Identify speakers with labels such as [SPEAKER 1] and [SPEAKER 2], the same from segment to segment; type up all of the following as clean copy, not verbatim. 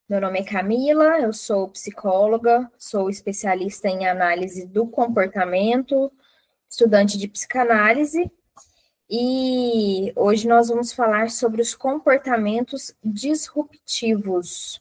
[SPEAKER 1] Meu nome é Camila, eu sou psicóloga, sou especialista em análise do comportamento, estudante de psicanálise, e hoje nós vamos falar sobre os comportamentos disruptivos.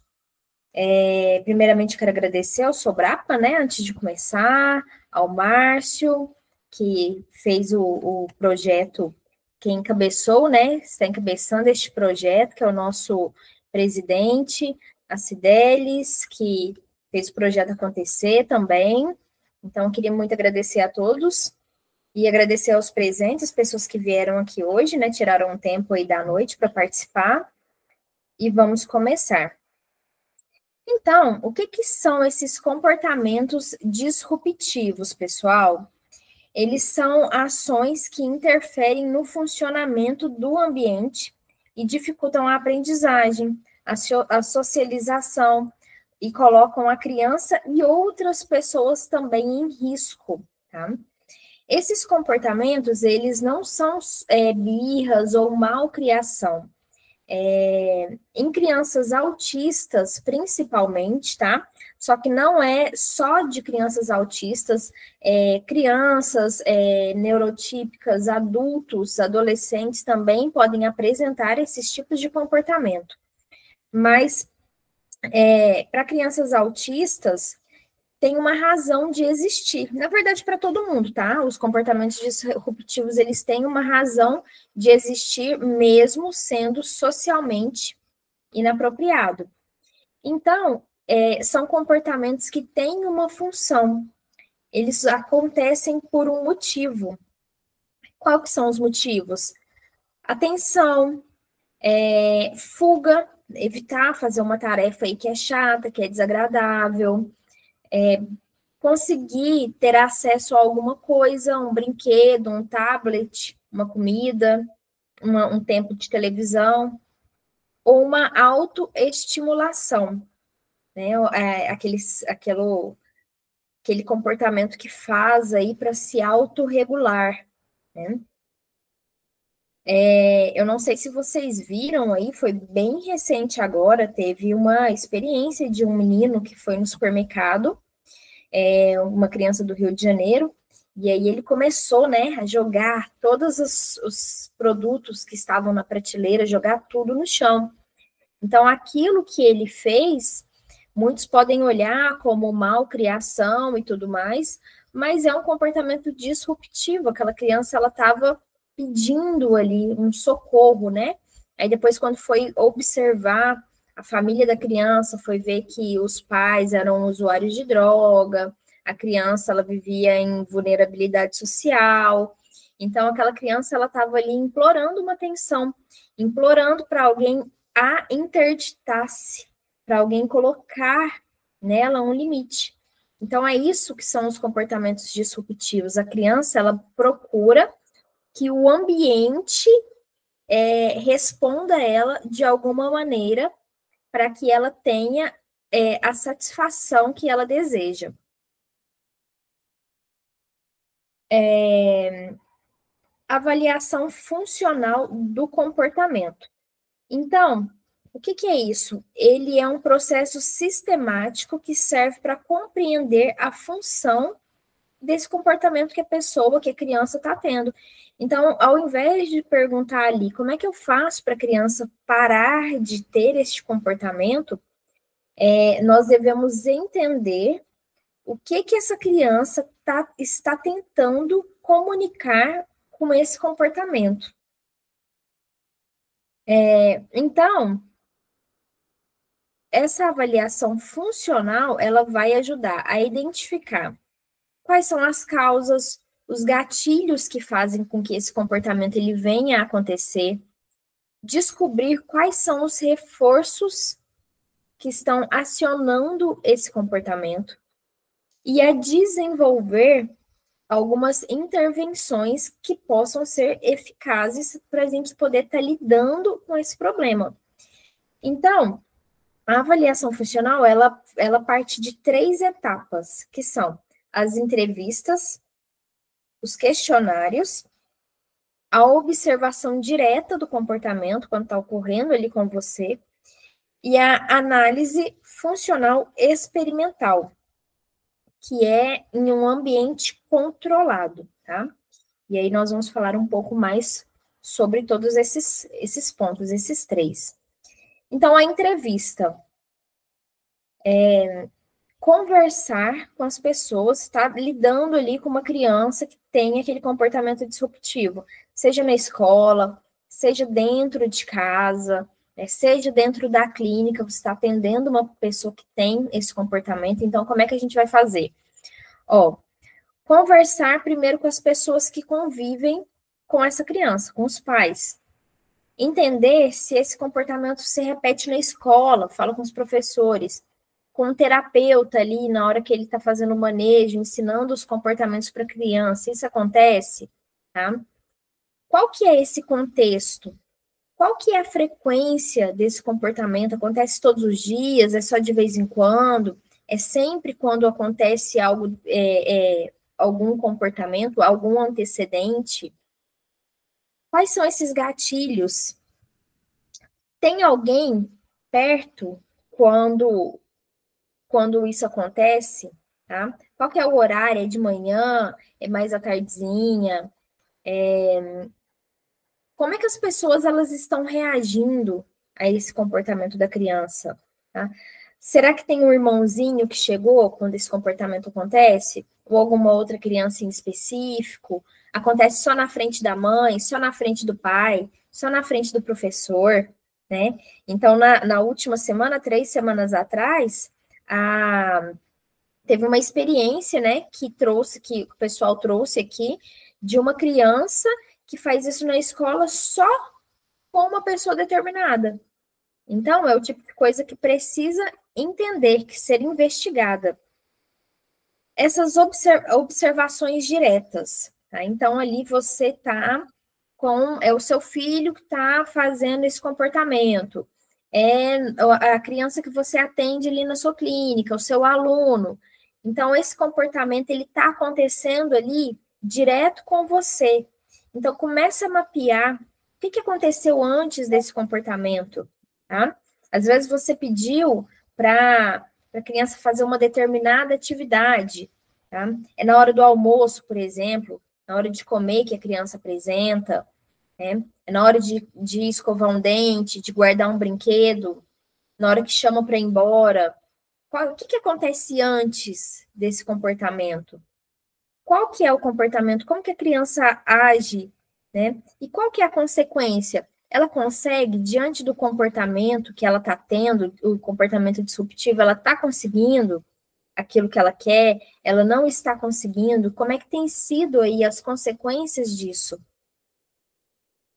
[SPEAKER 1] Primeiramente, quero agradecer ao Sobrapa, né, antes de começar, ao Márcio, que fez o projeto, que encabeçou, né, está encabeçando este projeto, que é o nosso presidente, a Cidelis, que fez o projeto acontecer também. Então, queria muito agradecer a todos e agradecer aos presentes, pessoas que vieram aqui hoje, né, tiraram um tempo aí da noite para participar, e vamos começar. Então, o que são esses comportamentos disruptivos, pessoal? Eles são ações que interferem no funcionamento do ambiente e dificultam a aprendizagem, a socialização e colocam a criança e outras pessoas também em risco, tá? Esses comportamentos, eles não são birras ou malcriação. Em crianças autistas, principalmente, tá? Só que não é só de crianças autistas, crianças neurotípicas, adultos, adolescentes também podem apresentar esses tipos de comportamento. Mas, para crianças autistas, tem uma razão de existir. Na verdade, para todo mundo, tá? Os comportamentos disruptivos, eles têm uma razão de existir, mesmo sendo socialmente inapropriado. Então, são comportamentos que têm uma função. Eles acontecem por um motivo. Qual que são os motivos? Atenção, fuga, evitar fazer uma tarefa aí que é chata, que é desagradável, conseguir ter acesso a alguma coisa, um brinquedo, um tablet, uma comida, um tempo de televisão, ou uma autoestimulação, né? Aquele comportamento que faz aí para se autorregular, né? Eu não sei se vocês viram aí, foi bem recente agora, teve uma experiência de um menino que foi no supermercado, uma criança do Rio de Janeiro, e aí ele começou, né, a jogar todos os produtos que estavam na prateleira, jogar tudo no chão. Então, aquilo que ele fez, muitos podem olhar como malcriação e tudo mais, mas é um comportamento disruptivo. Aquela criança, ela estava pedindo ali um socorro, né? Aí depois, quando foi observar a família da criança, foi ver que os pais eram usuários de droga, a criança, ela vivia em vulnerabilidade social. Então, aquela criança, ela estava ali implorando uma atenção, implorando para alguém a interditar-se, para alguém colocar nela um limite. Então, é isso que são os comportamentos disruptivos. A criança, ela procura que o ambiente responda a ela de alguma maneira para que ela tenha a satisfação que ela deseja. Avaliação funcional do comportamento. Então, o que é isso? Ele é um processo sistemático que serve para compreender a função desse comportamento que a pessoa, que a criança está tendo. Então, ao invés de perguntar ali como é que eu faço para a criança parar de ter este comportamento, nós devemos entender o que essa criança está tentando comunicar com esse comportamento. Então, essa avaliação funcional, ela vai ajudar a identificar quais são as causas, os gatilhos que fazem com que esse comportamento ele venha a acontecer, descobrir quais são os reforços que estão acionando esse comportamento e a desenvolver algumas intervenções que possam ser eficazes para a gente poder estar lidando com esse problema. Então, a avaliação funcional, ela parte de 3 etapas, que são as entrevistas, os questionários, a observação direta do comportamento, quando está ocorrendo ali com você, e a análise funcional experimental, que é em um ambiente controlado, tá? E aí nós vamos falar um pouco mais sobre todos esses pontos, esses três. Então, a entrevista é conversar com as pessoas, está lidando ali com uma criança que tem aquele comportamento disruptivo, seja na escola, seja dentro de casa, né, seja dentro da clínica, você está atendendo uma pessoa que tem esse comportamento, então como é que a gente vai fazer? Ó, conversar primeiro com as pessoas que convivem com essa criança, com os pais. Entender se esse comportamento se repete na escola, fala com os professores, com o terapeuta ali, na hora que ele está fazendo o manejo, ensinando os comportamentos para a criança, isso acontece, tá? Qual que é esse contexto? Qual que é a frequência desse comportamento? Acontece todos os dias? É só de vez em quando? É sempre quando acontece algo, algum comportamento, algum antecedente? Quais são esses gatilhos? Tem alguém perto quando isso acontece, tá? Qual que é o horário? É de manhã? É mais à tardezinha? Como é que as pessoas elas estão reagindo a esse comportamento da criança, tá? Será que tem um irmãozinho que chegou quando esse comportamento acontece? Ou alguma outra criança em específico? Acontece só na frente da mãe, só na frente do pai, só na frente do professor, né? Então, na última semana, 3 semanas atrás, teve uma experiência, né, que o pessoal trouxe aqui, de uma criança que faz isso na escola só com uma pessoa determinada. Então, é o tipo de coisa que precisa entender, que ser investigada. Essas observações diretas, tá? Então, ali você tá é o seu filho que está fazendo esse comportamento, é a criança que você atende ali na sua clínica, o seu aluno. Então, esse comportamento, ele está acontecendo ali direto com você. Então, começa a mapear o que aconteceu antes desse comportamento, tá? Às vezes você pediu para a criança fazer uma determinada atividade, tá? É na hora do almoço, por exemplo, na hora de comer que a criança apresenta, né? É na hora de escovar um dente, de guardar um brinquedo, na hora que chama para ir embora. O que acontece antes desse comportamento? Qual que é o comportamento? Como que a criança age, né? E qual que é a consequência? Ela consegue, diante do comportamento que ela está tendo, o comportamento disruptivo, ela está conseguindo aquilo que ela quer, ela não está conseguindo, como é que tem sido aí as consequências disso?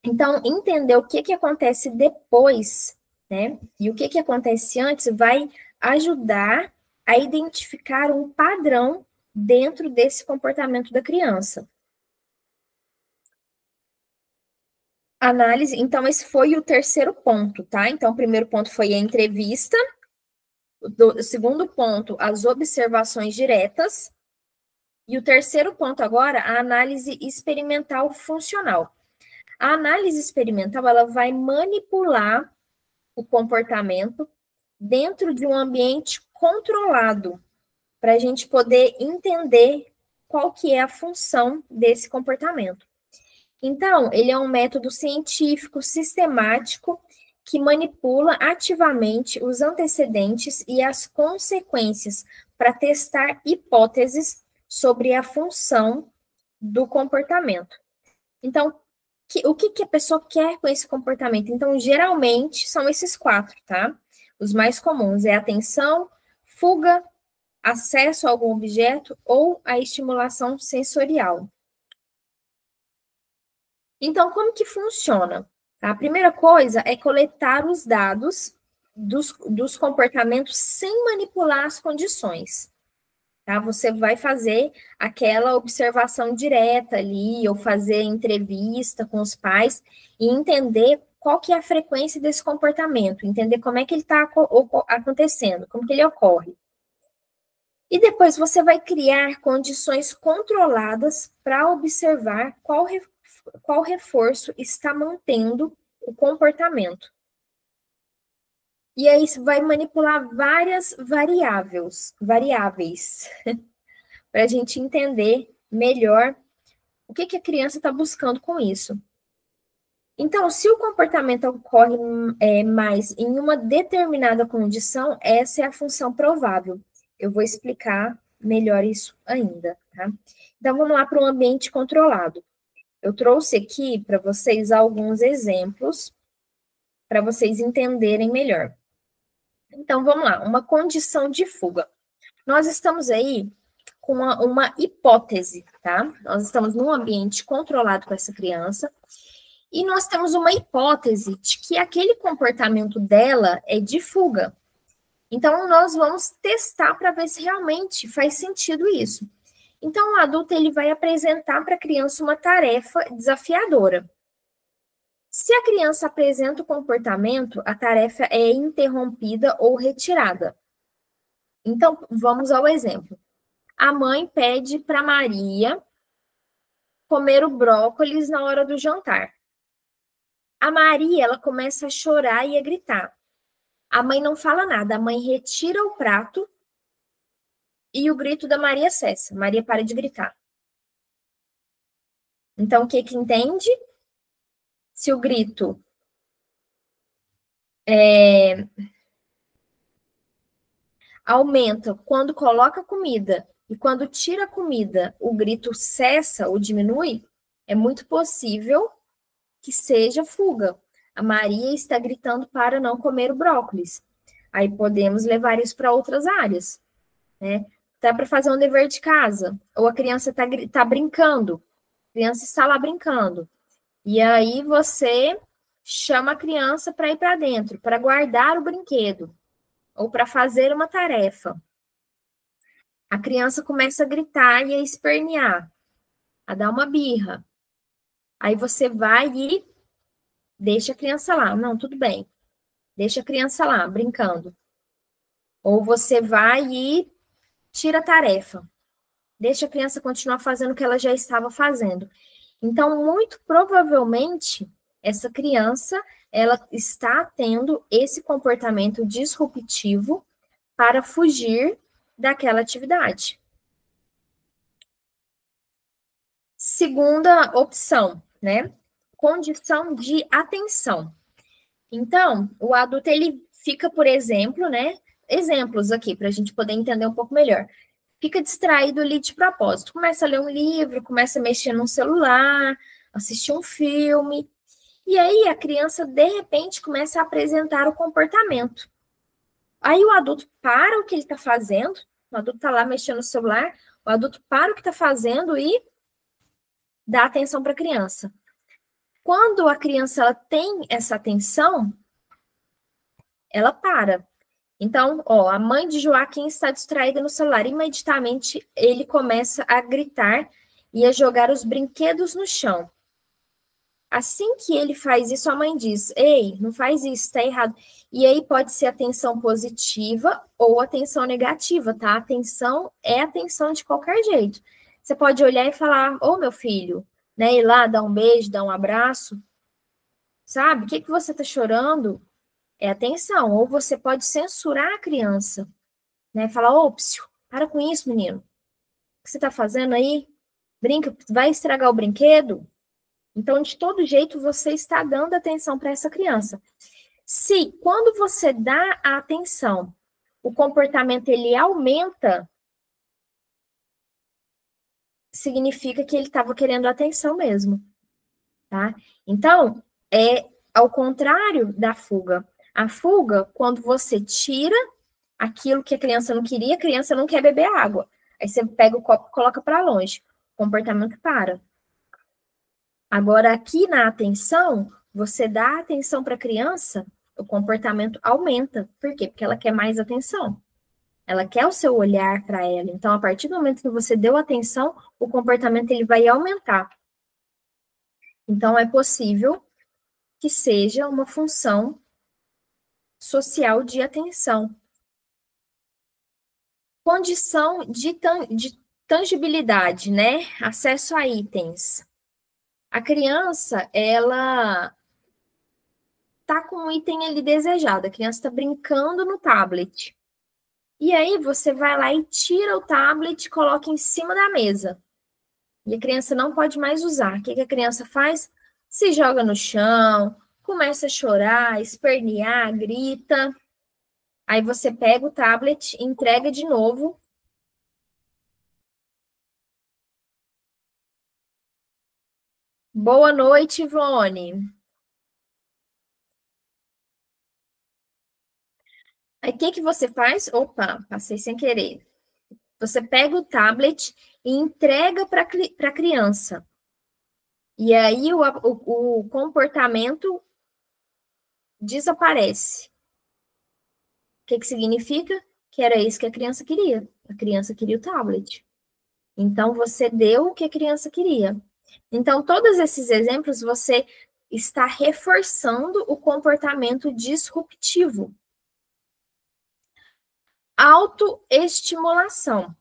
[SPEAKER 1] Então, entender o que acontece depois, né, e o que acontece antes vai ajudar a identificar um padrão dentro desse comportamento da criança. Análise, então esse foi o terceiro ponto, tá? Então, o primeiro ponto foi a entrevista, o segundo ponto, as observações diretas, e o terceiro ponto agora, a análise experimental funcional. A análise experimental, ela vai manipular o comportamento dentro de um ambiente controlado, para a gente poder entender qual que é a função desse comportamento. Então, ele é um método científico sistemático que manipula ativamente os antecedentes e as consequências para testar hipóteses sobre a função do comportamento. Então, o que a pessoa quer com esse comportamento? Então, geralmente, são esses 4, tá? Os mais comuns é atenção, fuga, acesso a algum objeto ou a estimulação sensorial. Então, como que funciona? A primeira coisa é coletar os dados dos comportamentos sem manipular as condições. Tá? Você vai fazer aquela observação direta ali, ou fazer entrevista com os pais e entender qual que é a frequência desse comportamento, entender como é que ele está acontecendo, como que ele ocorre. E depois você vai criar condições controladas para observar qual reforço está mantendo o comportamento. E aí você vai manipular várias variáveis, para a gente entender melhor o que a criança está buscando com isso. Então, se o comportamento ocorre mais em uma determinada condição, essa é a função provável. Eu vou explicar melhor isso ainda, tá? Então, vamos lá para o ambiente controlado. Eu trouxe aqui para vocês alguns exemplos para vocês entenderem melhor. Então, vamos lá, uma condição de fuga. Nós estamos aí com uma hipótese, tá? Nós estamos num ambiente controlado com essa criança e nós temos uma hipótese de que aquele comportamento dela é de fuga. Então, nós vamos testar para ver se realmente faz sentido isso. Então, o adulto ele vai apresentar para a criança uma tarefa desafiadora. Se a criança apresenta o comportamento, a tarefa é interrompida ou retirada. Então, vamos ao exemplo. A mãe pede para Maria comer o brócolis na hora do jantar. A Maria, ela começa a chorar e a gritar. A mãe não fala nada, a mãe retira o prato e o grito da Maria cessa. Maria para de gritar. Então, o que entende? Se o grito aumenta quando coloca comida e quando tira a comida, o grito cessa ou diminui, é muito possível que seja fuga. A Maria está gritando para não comer o brócolis. Aí podemos levar isso para outras áreas, né? Tá para fazer um dever de casa, ou a criança tá brincando, a criança está lá brincando. E aí você chama a criança para ir para dentro, para guardar o brinquedo, ou para fazer uma tarefa. A criança começa a gritar e a espernear, a dar uma birra. Aí você vai e deixa a criança lá. Não, tudo bem. Deixa a criança lá, brincando. Ou você vai e tira a tarefa. Deixa a criança continuar fazendo o que ela já estava fazendo. Então, muito provavelmente, essa criança, ela está tendo esse comportamento disruptivo para fugir daquela atividade. Segunda opção, né? Condição de atenção. Então, o adulto, ele fica, por exemplo, né? Exemplos aqui, para a gente poder entender um pouco melhor. Fica distraído ali de propósito. Começa a ler um livro, começa a mexer no celular, assistir um filme. E aí a criança, de repente, começa a apresentar o comportamento. Aí o adulto para o que ele está fazendo, o adulto está lá mexendo no celular, o adulto para o que está fazendo e dá atenção para a criança. Quando a criança ela tem essa atenção, ela para. Então, ó, a mãe de Joaquim está distraída no celular. Imediatamente ele começa a gritar e a jogar os brinquedos no chão. Assim que ele faz isso, a mãe diz: ei, não faz isso, está errado. E aí pode ser atenção positiva ou atenção negativa, tá? Atenção é atenção de qualquer jeito. Você pode olhar e falar: ô, meu filho, né? Ir lá, dar um beijo, dar um abraço. Sabe? O que você está chorando? É atenção. Ou você pode censurar a criança, né? Falar: ô, psiu, para com isso, menino. O que você está fazendo aí? Brinca, vai estragar o brinquedo? Então, de todo jeito, você está dando atenção para essa criança. Se, quando você dá a atenção, o comportamento ele aumenta, significa que ele estava querendo atenção mesmo, tá? Então, é ao contrário da fuga. A fuga, quando você tira aquilo que a criança não queria, a criança não quer beber água. Aí você pega o copo e coloca para longe. O comportamento para. Agora, aqui na atenção, você dá atenção para a criança, o comportamento aumenta. Por quê? Porque ela quer mais atenção. Ela quer o seu olhar para ela. Então, a partir do momento que você deu atenção, o comportamento ele vai aumentar. Então, é possível que seja uma função social de atenção. Condição de tangibilidade, né? Acesso a itens. A criança, ela tá com um item ali desejado, a criança está brincando no tablet. E aí você vai lá e tira o tablet e coloca em cima da mesa. E a criança não pode mais usar. O que a criança faz? Se joga no chão, começa a chorar, espernear, grita. Aí você pega o tablet, entrega de novo. Boa noite, Ivone. Aí o que você faz? Opa, passei sem querer. Você pega o tablet e entrega para a criança. E aí o comportamento desaparece. O que significa? Que era isso que a criança queria. A criança queria o tablet. Então, você deu o que a criança queria. Então, todos esses exemplos, você está reforçando o comportamento disruptivo. Autoestimulação.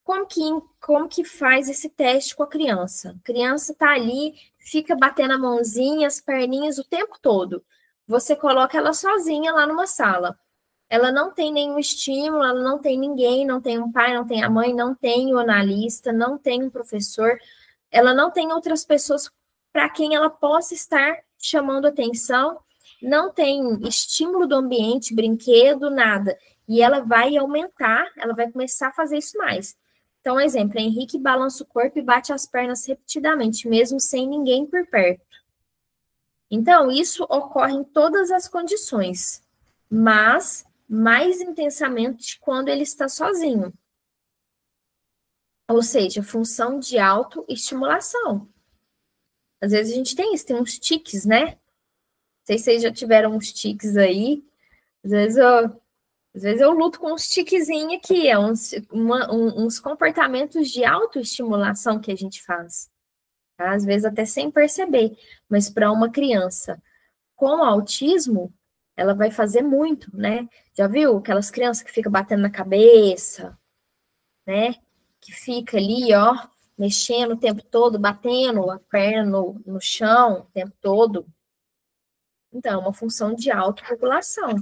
[SPEAKER 1] Como que faz esse teste com a criança? A criança está ali, fica batendo a mãozinha, as perninhas o tempo todo. Você coloca ela sozinha lá numa sala. Ela não tem nenhum estímulo, ela não tem ninguém, não tem um pai, não tem a mãe, não tem o analista, não tem um professor, ela não tem outras pessoas para quem ela possa estar chamando atenção, não tem estímulo do ambiente, brinquedo, nada. E ela vai aumentar, ela vai começar a fazer isso mais. Então, exemplo, Henrique balança o corpo e bate as pernas repetidamente, mesmo sem ninguém por perto. Então, isso ocorre em todas as condições, mas mais intensamente quando ele está sozinho. Ou seja, função de autoestimulação. Às vezes a gente tem isso, tem uns tiques, né? Não sei se vocês já tiveram uns tiques aí. Às vezes eu luto com uns tiquezinhos aqui, uns comportamentos de autoestimulação que a gente faz. Tá? Às vezes até sem perceber. Mas para uma criança com autismo, ela vai fazer muito, né? Já viu aquelas crianças que ficam batendo na cabeça, né? Que fica ali, ó, mexendo o tempo todo, batendo a perna no chão o tempo todo. Então, é uma função de autorregulação.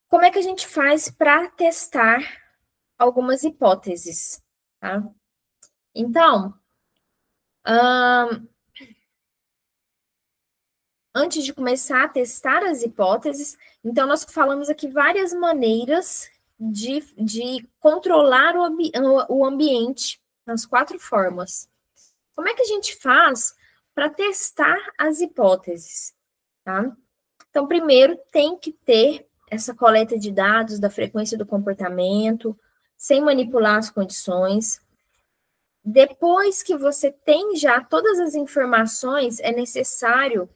[SPEAKER 1] Como é que a gente faz para testar algumas hipóteses, tá? Então, antes de começar a testar as hipóteses, então nós falamos aqui várias maneiras de controlar o ambiente nas 4 formas. Como é que a gente faz para testar as hipóteses? Tá? Então, primeiro, tem que ter essa coleta de dados da frequência do comportamento, sem manipular as condições. Depois que você tem já todas as informações, é necessário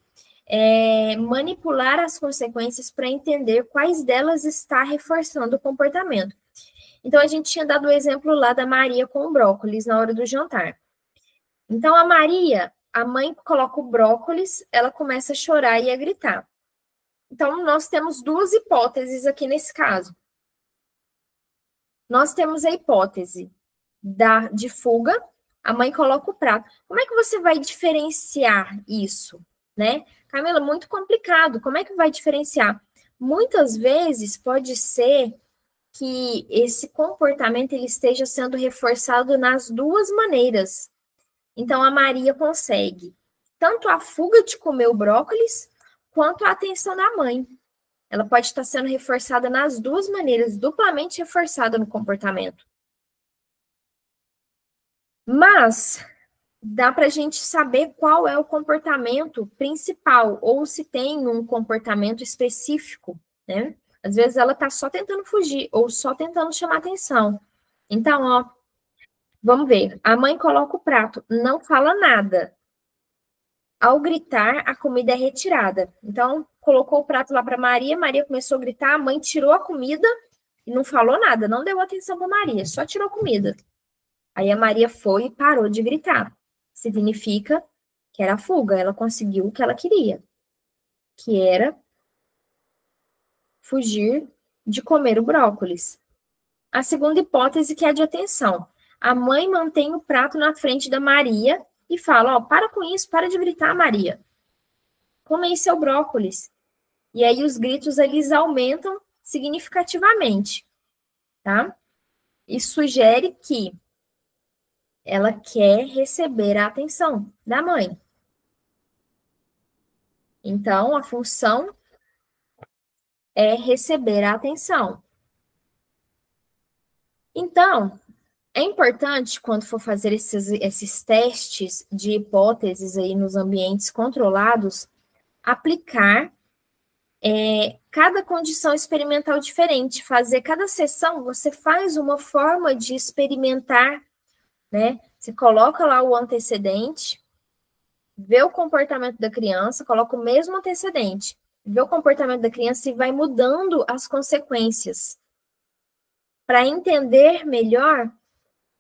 [SPEAKER 1] manipular as consequências para entender quais delas está reforçando o comportamento. Então, a gente tinha dado o exemplo lá da Maria com o brócolis na hora do jantar. Então, a Maria, a mãe coloca o brócolis, ela começa a chorar e a gritar. Então, nós temos 2 hipóteses aqui nesse caso. Nós temos a hipótese de fuga, a mãe coloca o prato. Como é que você vai diferenciar isso, né? Camila, muito complicado. Como é que vai diferenciar? Muitas vezes pode ser que esse comportamento ele esteja sendo reforçado nas 2 maneiras. Então, a Maria consegue tanto a fuga de comer o brócolis, quanto a atenção da mãe. Ela pode estar sendo reforçada nas 2 maneiras, duplamente reforçada no comportamento. Mas dá para a gente saber qual é o comportamento principal, ou se tem um comportamento específico, né? Às vezes ela está só tentando fugir, ou só tentando chamar atenção. Então, ó, vamos ver. A mãe coloca o prato, não fala nada. Ao gritar, a comida é retirada. Então, colocou o prato lá para Maria, Maria começou a gritar, a mãe tirou a comida e não falou nada, não deu atenção para Maria, só tirou a comida. Aí a Maria foi e parou de gritar. Significa que era a fuga, ela conseguiu o que ela queria, que era fugir de comer o brócolis. A segunda hipótese que é de atenção. A mãe mantém o prato na frente da Maria e fala, ó, para com isso, para de gritar, Maria. Come aí seu brócolis. E aí os gritos, eles aumentam significativamente, tá? Isso sugere que ela quer receber a atenção da mãe. Então, a função é receber a atenção. Então, é importante, quando for fazer esses testes de hipóteses aí nos ambientes controlados, aplicar cada condição experimental diferente. Fazer cada sessão, você faz uma forma de experimentar, né? Você coloca lá o antecedente, vê o comportamento da criança, coloca o mesmo antecedente, vê o comportamento da criança e vai mudando as consequências. Para entender melhor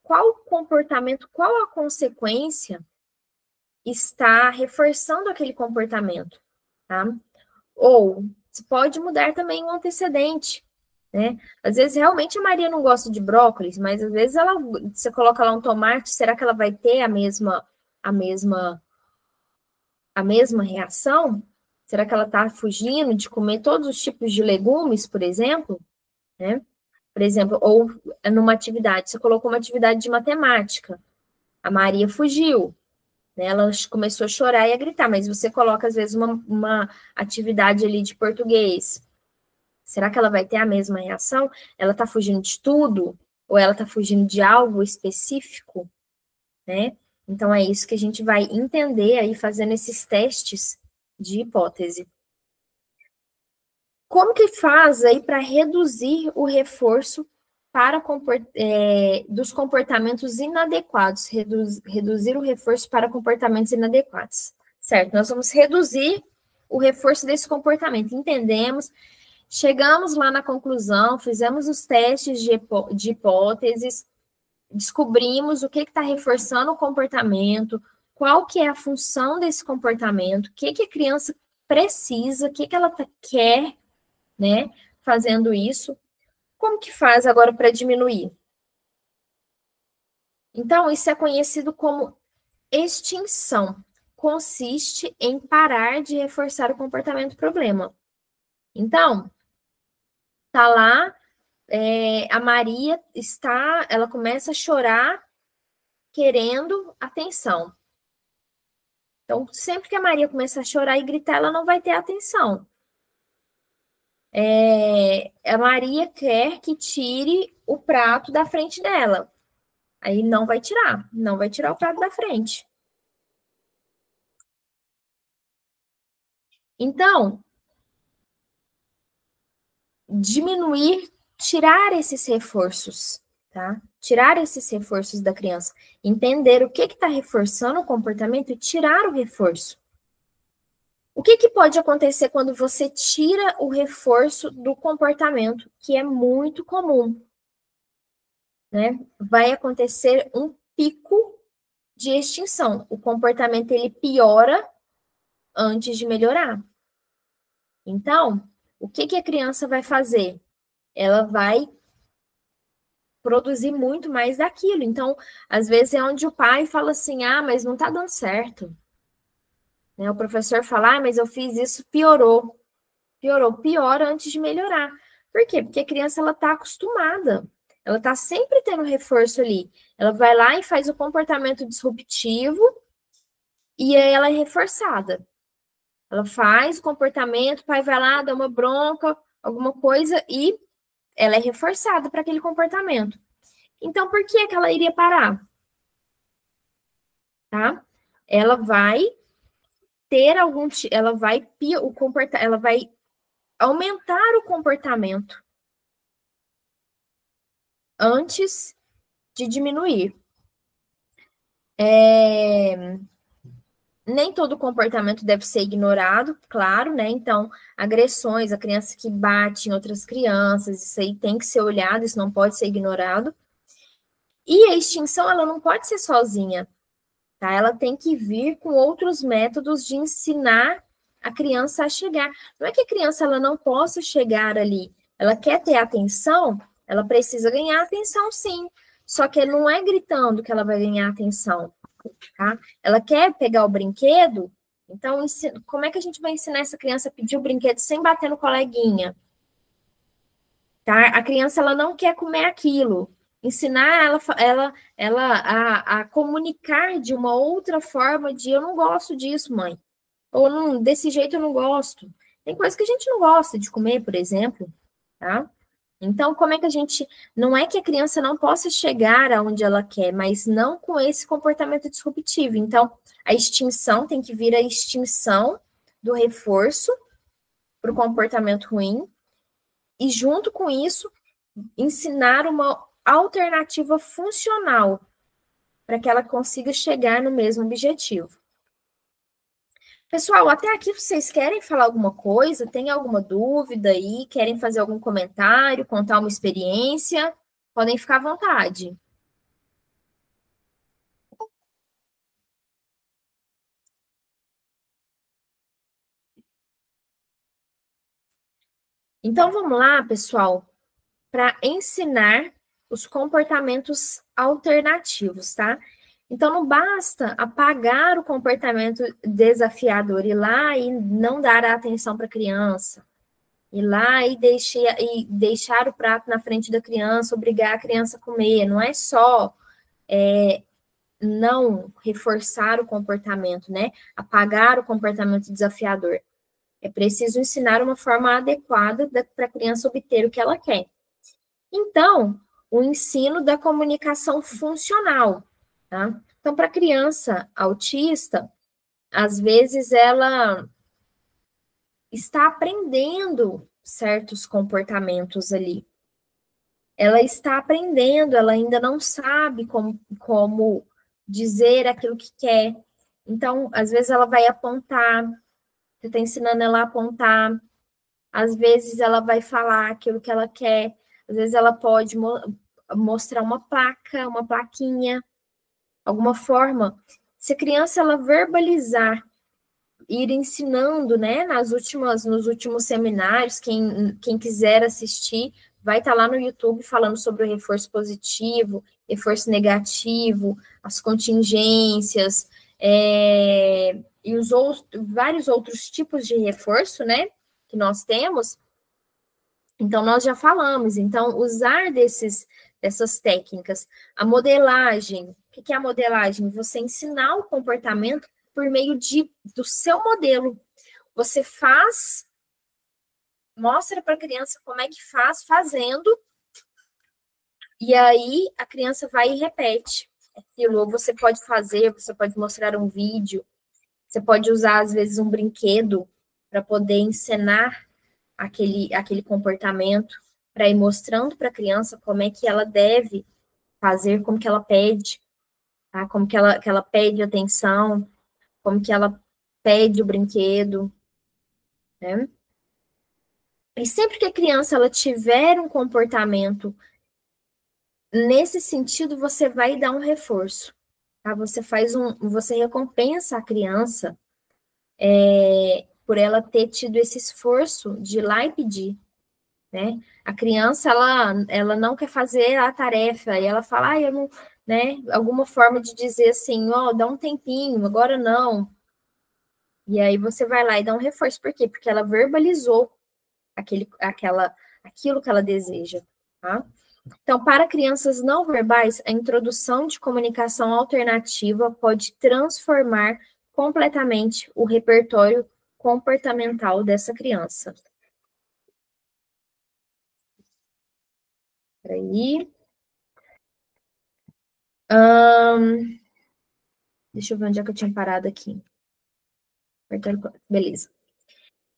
[SPEAKER 1] qual comportamento, qual a consequência está reforçando aquele comportamento, tá? Ou você pode mudar também o antecedente, né? Às vezes realmente a Maria não gosta de brócolis, mas às vezes você coloca lá um tomate, será que ela vai ter a mesma reação? Será que ela está fugindo de comer todos os tipos de legumes, por exemplo, né? Por exemplo, ou numa atividade, você colocou uma atividade de matemática, a Maria fugiu, né? Ela começou a chorar e a gritar, mas você coloca, às vezes, uma atividade ali de português. Será que ela vai ter a mesma reação? Ela está fugindo de tudo? Ou ela está fugindo de algo específico? Né? Então, é isso que a gente vai entender aí fazendo esses testes de hipótese. Como que faz aí para reduzir o reforço dos comportamentos inadequados? Reduzir o reforço para comportamentos inadequados. Certo, nós vamos reduzir o reforço desse comportamento. Entendemos, chegamos lá na conclusão, fizemos os testes de hipóteses, descobrimos o que está reforçando o comportamento, qual que é a função desse comportamento, o que a criança precisa, o que ela quer, né, fazendo isso. Como que faz agora para diminuir? Então, isso é conhecido como extinção. Consiste em parar de reforçar o comportamento problema. Então, tá lá, a Maria ela começa a chorar querendo atenção. Então, sempre que a Maria começar a chorar e gritar, ela não vai ter atenção. A Maria quer que tire o prato da frente dela. Aí não vai tirar o prato da frente. Então, tirar esses reforços, tá? Tirar esses reforços da criança. Entender o que está reforçando o comportamento e tirar o reforço. O que pode acontecer quando você tira o reforço do comportamento, que é muito comum, né? Vai acontecer um pico de extinção. O comportamento, ele piora antes de melhorar. Então, o que a criança vai fazer? Ela vai produzir muito mais daquilo. Então, às vezes é onde o pai fala assim, mas não tá dando certo. Né? O professor fala, mas eu fiz isso, piorou. Piora antes de melhorar. Por quê? Porque a criança, ela tá acostumada. Ela tá sempre tendo reforço ali. Ela vai lá e faz o comportamento disruptivo e aí ela é reforçada. Ela faz o comportamento, o pai vai lá, dá uma bronca, alguma coisa, e ela é reforçada para aquele comportamento. Então, por que ela iria parar? Tá? Ela vai ter ela vai aumentar o comportamento antes de diminuir. Nem todo comportamento deve ser ignorado, claro, né? Então, agressões, a criança que bate em outras crianças, isso aí tem que ser olhado, isso não pode ser ignorado. E a extinção, ela não pode ser sozinha, tá? Ela tem que vir com outros métodos de ensinar a criança a chegar. Não é que a criança, ela não possa chegar ali, ela quer ter atenção, ela precisa ganhar atenção, sim. Só que não é gritando que ela vai ganhar atenção. tá? Ela quer pegar o brinquedo, então como é que a gente vai ensinar essa criança a pedir o brinquedo sem bater no coleguinha? Tá? A criança ela não quer comer aquilo. Ensinar ela a comunicar de uma outra forma de eu não gosto disso, mãe. Ou não, desse jeito eu não gosto. Tem coisas que a gente não gosta de comer, por exemplo, tá? Então, como é que a gente. Não é que a criança não possa chegar aonde ela quer, mas não com esse comportamento disruptivo. Então, a extinção tem que vir a extinção do reforço para o comportamento ruim, e junto com isso, ensinar uma alternativa funcional para que ela consiga chegar no mesmo objetivo. Pessoal, até aqui vocês querem falar alguma coisa? Tem alguma dúvida aí? Querem fazer algum comentário, contar uma experiência? Podem ficar à vontade. Então, vamos lá, pessoal, para ensinar os comportamentos alternativos, tá? Então, não basta apagar o comportamento desafiador, ir lá e não dar a atenção para a criança, ir lá e deixar o prato na frente da criança, obrigar a criança a comer. Não é só não reforçar o comportamento, né? Apagar o comportamento desafiador. É preciso ensinar uma forma adequada para a criança obter o que ela quer. Então, o ensino da comunicação funcional, tá? Então, para a criança autista, às vezes ela está aprendendo certos comportamentos ali. Ela está aprendendo, ela ainda não sabe como dizer aquilo que quer. Então, às vezes ela vai apontar, você está ensinando ela a apontar, às vezes ela vai falar aquilo que ela quer, às vezes ela pode mostrar uma placa, uma plaquinha, alguma forma. Se a criança ela verbalizar, ir ensinando, né, nos últimos seminários, quem quiser assistir, vai estar lá no YouTube falando sobre o reforço positivo, reforço negativo, as contingências, e vários outros tipos de reforço, né, que nós temos. Então, nós já falamos. Então, usar dessas técnicas. A modelagem. O que é a modelagem? Você ensinar o comportamento por meio do seu modelo. Você mostra para a criança como é que fazendo, e aí a criança vai e repete aquilo. Ou você pode mostrar um vídeo, você pode usar, às vezes, um brinquedo para poder ensinar aquele comportamento, para ir mostrando para a criança como é que ela deve fazer, como que ela pede, tá? Como que ela pede atenção, como que ela pede o brinquedo, né? E sempre que a criança ela tiver um comportamento nesse sentido, você vai dar um reforço, tá? Você recompensa a criança por ela ter tido esse esforço de ir lá e pedir, né? A criança, ela não quer fazer a tarefa, e ela fala, eu não, né? Alguma forma de dizer assim, dá um tempinho, agora não. E aí você vai lá e dá um reforço. Por quê? Porque ela verbalizou aquilo que ela deseja, tá? Então, para crianças não verbais, a introdução de comunicação alternativa pode transformar completamente o repertório comportamental dessa criança. Peraí. Deixa eu ver onde é que eu tinha parado aqui. Beleza.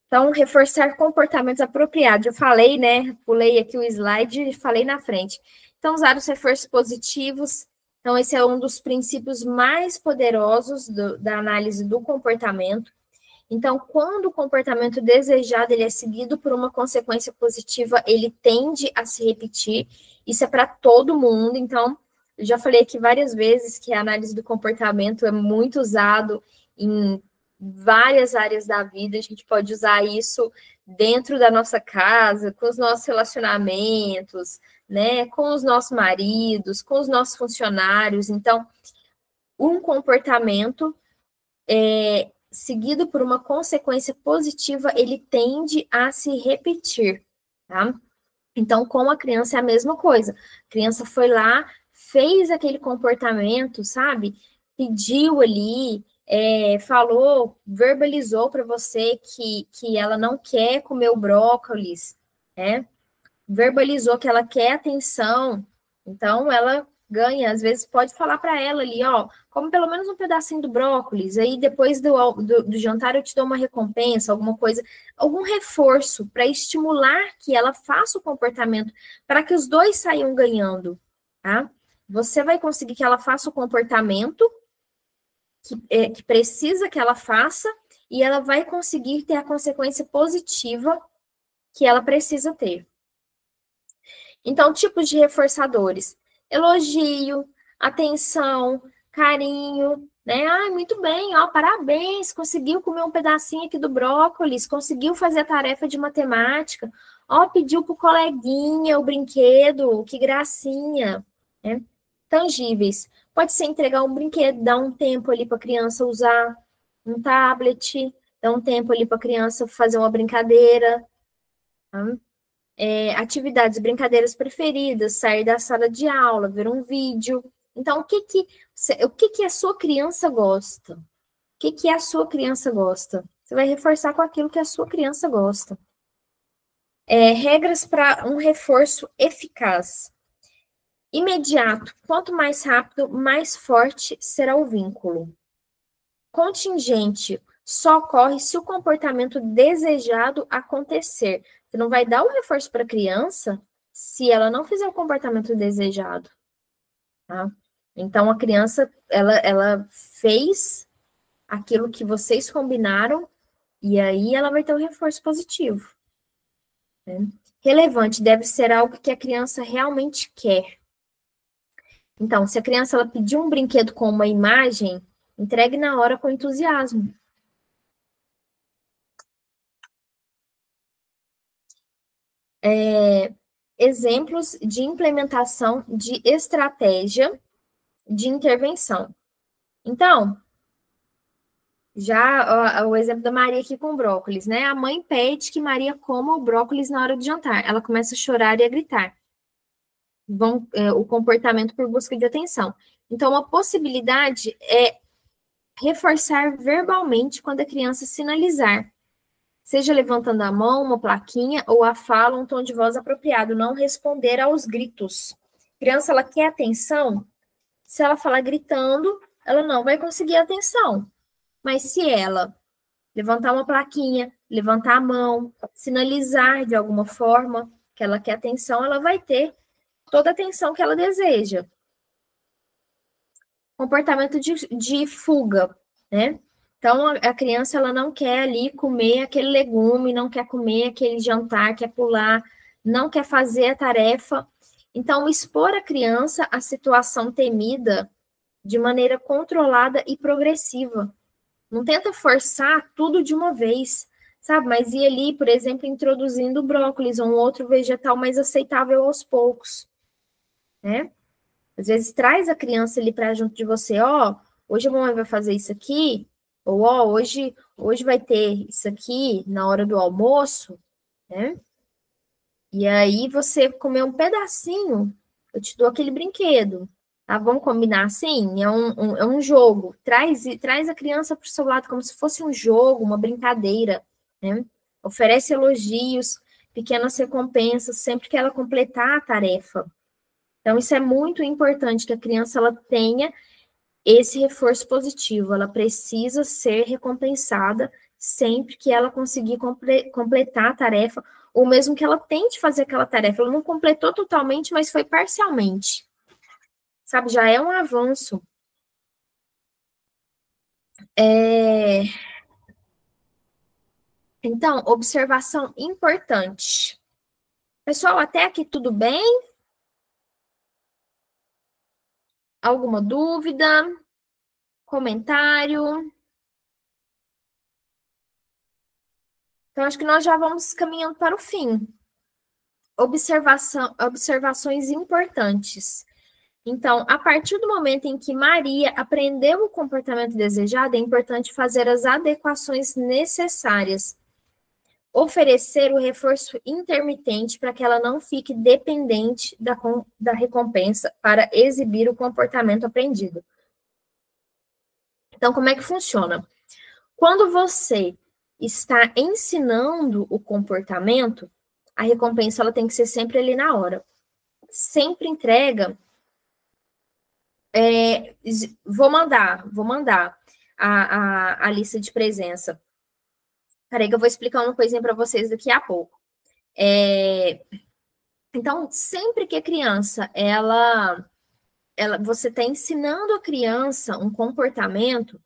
[SPEAKER 1] Então, reforçar comportamentos apropriados. Eu falei, né? Pulei aqui o slide e falei na frente. Então, usar os reforços positivos. Então, esse é um dos princípios mais poderosos da análise do comportamento. Então, quando o comportamento desejado ele é seguido por uma consequência positiva, ele tende a se repetir. Isso é para todo mundo. Então, eu já falei aqui várias vezes que a análise do comportamento é muito usado em várias áreas da vida. A gente pode usar isso dentro da nossa casa, com os nossos relacionamentos, né, com os nossos maridos, com os nossos funcionários. Então, um comportamento seguido por uma consequência positiva, ele tende a se repetir, tá? Então, com a criança é a mesma coisa. A criança foi lá, fez aquele comportamento, sabe? Pediu ali, falou, verbalizou para você que ela não quer comer o brócolis, né? Verbalizou que ela quer atenção. Então, ela ganha, às vezes pode falar para ela ali, ó, come pelo menos um pedacinho do brócolis, aí depois do jantar eu te dou uma recompensa, alguma coisa, algum reforço para estimular que ela faça o comportamento, para que os dois saiam ganhando, tá? Você vai conseguir que ela faça o comportamento que precisa que ela faça, e ela vai conseguir ter a consequência positiva que ela precisa ter. Então, tipos de reforçadores: elogio, atenção, carinho, né? Ah, muito bem, ó, parabéns, conseguiu comer um pedacinho aqui do brócolis, conseguiu fazer a tarefa de matemática, ó, pediu pro coleguinha o brinquedo, que gracinha, né? Tangíveis: pode ser entregar um brinquedo, dar um tempo ali para a criança usar um tablet, dar um tempo ali para a criança fazer uma brincadeira, tá? Atividades, brincadeiras preferidas, sair da sala de aula, ver um vídeo. Então, o que a sua criança gosta? O que a sua criança gosta? Você vai reforçar com aquilo que a sua criança gosta. Regras para um reforço eficaz. Imediato. Quanto mais rápido, mais forte será o vínculo. Contingente. Só ocorre se o comportamento desejado acontecer. Você não vai dar um reforço para a criança se ela não fizer o comportamento desejado, tá? Então, a criança, ela fez aquilo que vocês combinaram e aí ela vai ter um reforço positivo, né? Relevante, deve ser algo que a criança realmente quer. Então, se a criança ela pedir um brinquedo com uma imagem, entregue na hora com entusiasmo. Exemplos de implementação de estratégia de intervenção. Então, já o exemplo da Maria aqui com o brócolis, né? A mãe pede que Maria coma o brócolis na hora do jantar. Ela começa a chorar e a gritar. O comportamento por busca de atenção. Então, uma possibilidade é reforçar verbalmente quando a criança sinalizar, seja levantando a mão, uma plaquinha, ou a fala, um tom de voz apropriado, não responder aos gritos. A criança, ela quer atenção, se ela falar gritando, ela não vai conseguir atenção. Mas se ela levantar uma plaquinha, levantar a mão, sinalizar de alguma forma que ela quer atenção, ela vai ter toda a atenção que ela deseja. Comportamento de fuga, né? Então, a criança, ela não quer ali comer aquele legume, não quer comer aquele jantar, quer pular, não quer fazer a tarefa. Então, expor a criança à situação temida de maneira controlada e progressiva. Não tenta forçar tudo de uma vez, sabe? Mas ir ali, por exemplo, introduzindo brócolis ou um outro vegetal mais aceitável aos poucos, né? Às vezes traz a criança ali para junto de você, ó, hoje a mamãe vai fazer isso aqui, ou ó, hoje vai ter isso aqui na hora do almoço, né? E aí você comer um pedacinho, eu te dou aquele brinquedo, tá? Vamos combinar assim? É um jogo. Traz a criança para o seu lado como se fosse um jogo, uma brincadeira, né? Oferece elogios, pequenas recompensas, sempre que ela completar a tarefa. Então, isso é muito importante, que a criança ela tenha esse reforço positivo. Ela precisa ser recompensada sempre que ela conseguir completar a tarefa, ou mesmo que ela tente fazer aquela tarefa. Ela não completou totalmente, mas foi parcialmente. Sabe, já é um avanço. Então, observação importante. Pessoal, até aqui tudo bem? Alguma dúvida? Comentário? Então, acho que nós já vamos caminhando para o fim. Observações importantes. Então, a partir do momento em que Maria aprendeu o comportamento desejado, é importante fazer as adequações necessárias. Oferecer o reforço intermitente para que ela não fique dependente da recompensa para exibir o comportamento aprendido. Então, como é que funciona? Quando você está ensinando o comportamento, a recompensa ela tem que ser sempre ali na hora. Sempre entrega. Vou mandar a lista de presença. Peraí que eu vou explicar uma coisinha para vocês daqui a pouco. Então, sempre que a criança, você está ensinando a criança um comportamento,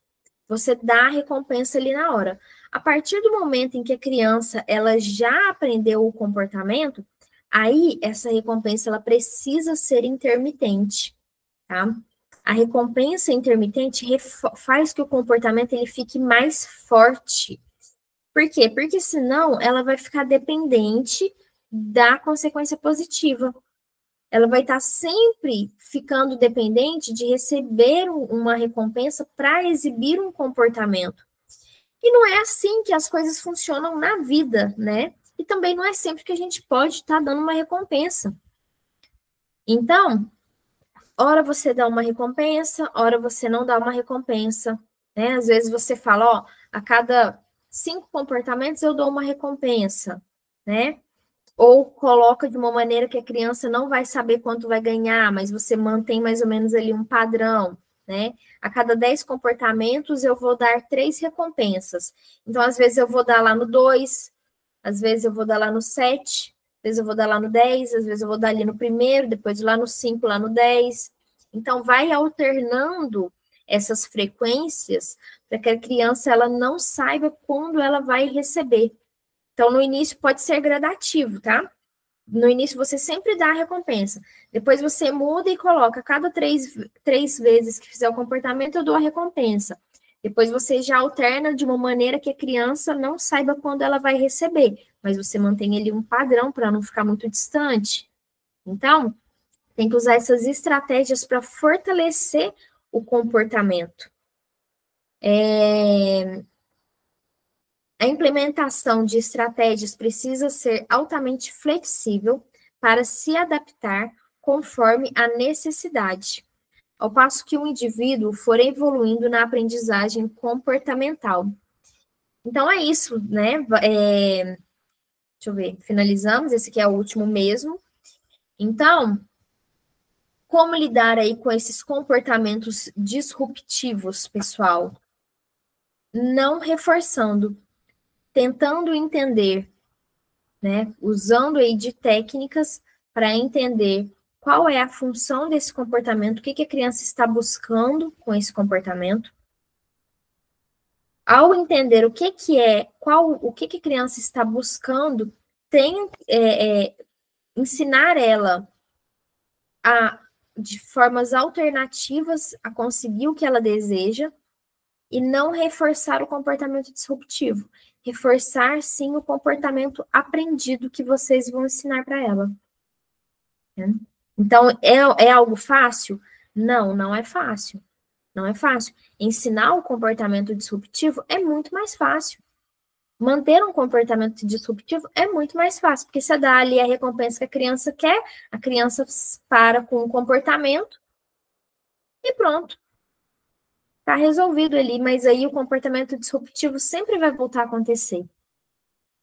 [SPEAKER 1] você dá a recompensa ali na hora. A partir do momento em que a criança, ela já aprendeu o comportamento, aí essa recompensa, ela precisa ser intermitente, tá? A recompensa intermitente faz que o comportamento ele fique mais forte. Por quê? Porque senão ela vai ficar dependente da consequência positiva. Ela vai estar sempre ficando dependente de receber uma recompensa para exibir um comportamento. E não é assim que as coisas funcionam na vida, né? E também não é sempre que a gente pode estar dando uma recompensa. Então, ora você dá uma recompensa, ora você não dá uma recompensa, né? Às vezes você fala, ó, a cada 5 comportamentos eu dou uma recompensa, né? Ou coloca de uma maneira que a criança não vai saber quanto vai ganhar, mas você mantém mais ou menos ali um padrão, né? A cada 10 comportamentos eu vou dar 3 recompensas. Então, às vezes eu vou dar lá no 2, às vezes eu vou dar lá no 7, às vezes eu vou dar lá no 10, às vezes eu vou dar ali no primeiro, depois lá no 5, lá no 10. Então, vai alternando essas frequências para que a criança ela não saiba quando ela vai receber. Então, no início pode ser gradativo, tá? No início você sempre dá a recompensa. Depois você muda e coloca, a cada três vezes que fizer o comportamento, eu dou a recompensa. Depois você já alterna de uma maneira que a criança não saiba quando ela vai receber, mas você mantém ali um padrão para não ficar muito distante. Então, tem que usar essas estratégias para fortalecer o comportamento. A implementação de estratégias precisa ser altamente flexível para se adaptar conforme a necessidade, ao passo que o indivíduo for evoluindo na aprendizagem comportamental. Então, é isso, né? Deixa eu ver, finalizamos, esse aqui é o último mesmo. Então, como lidar aí com esses comportamentos disruptivos, pessoal? Não reforçando, tentando entender, né? Usando aí de técnicas para entender qual é a função desse comportamento, o que a criança está buscando com esse comportamento. Ao entender o que a criança está buscando, ensinar ela de formas alternativas a conseguir o que ela deseja e não reforçar o comportamento disruptivo. Reforçar, sim, o comportamento aprendido que vocês vão ensinar para ela. Então, é algo fácil? Não, não é fácil. Não é fácil. Ensinar o comportamento disruptivo é muito mais fácil. Manter um comportamento disruptivo é muito mais fácil, porque você dá ali a recompensa que a criança quer, a criança para com o comportamento e pronto. Está resolvido ali, mas aí o comportamento disruptivo sempre vai voltar a acontecer.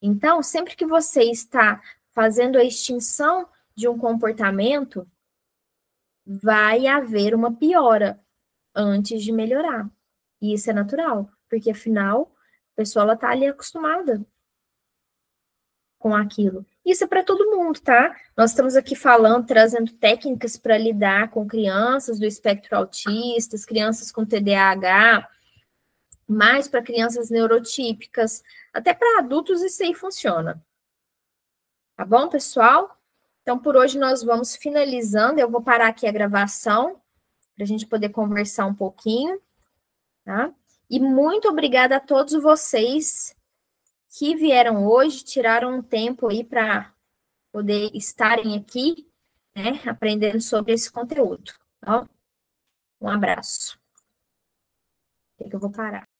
[SPEAKER 1] Então, sempre que você está fazendo a extinção de um comportamento, vai haver uma piora antes de melhorar. E isso é natural, porque afinal, a pessoa está ali acostumada com aquilo. Isso é para todo mundo, tá? Nós estamos aqui falando, trazendo técnicas para lidar com crianças do espectro autista, crianças com TDAH, mais para crianças neurotípicas, até para adultos isso aí funciona. Tá bom, pessoal? Então, por hoje nós vamos finalizando. Eu vou parar aqui a gravação para a gente poder conversar um pouquinho, tá? E muito obrigada a todos vocês que vieram hoje, tiraram um tempo aí para poder estarem aqui, né, aprendendo sobre esse conteúdo. Ó, um abraço. Que eu vou parar.